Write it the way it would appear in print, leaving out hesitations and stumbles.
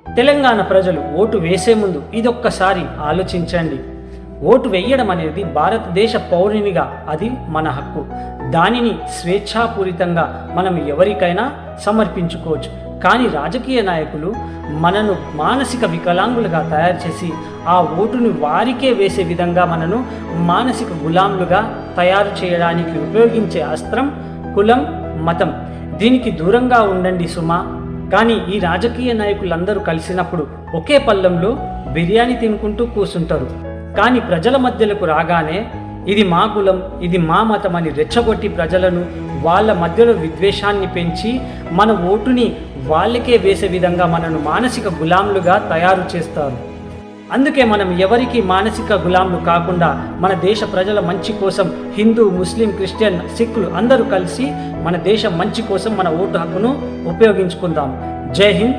తెలంగాణ ప్రజలు ఓటు వేసే ముందు ఇదొక్కసారి ఆలోచించండి. ఓటు వేయడం అనేది భారతదేశ పౌరునిగా అది మన హక్కు. దానిని స్వేచ్ఛాపూరితంగా మనం ఎవరికైనా సమర్పించుకోవచ్చు. కానీ రాజకీయ నాయకులు మనను మానసిక వికలాంగులుగా తయారు చేసి ఆ ఓటును వారికే వేసే విధంగా మనను మానసిక గులాంలుగా తయారు చేయడానికి ఉపయోగించే అస్త్రం కులం, మతం. దీనికి దూరంగా ఉండండి సుమా. కానీ ఈ రాజకీయ నాయకులందరూ కలిసినప్పుడు ఒకే పళ్ళెంలో బిర్యానీ తినుకుంటూ కూర్చుంటారు. కానీ ప్రజల మధ్యలకు రాగానే ఇది మా కులం, ఇది మా మతం అని రెచ్చగొట్టి ప్రజలను వాళ్ళ మధ్యలో విద్వేషాన్ని పెంచి మన ఓటుని వాళ్ళకే వేసే విధంగా మనను మానసిక గులాంలుగా తయారు చేస్తారు. అందుకే మనం ఎవరికి మానసిక గులాంలు కాకుండా మన దేశ ప్రజల మంచి కోసం హిందూ, ముస్లిం, క్రిస్టియన్, సిక్కులు అందరూ కలిసి మన దేశం మంచి కోసం మన ఓటు హక్కును ఉపయోగించుకుందాం. జై హింద్.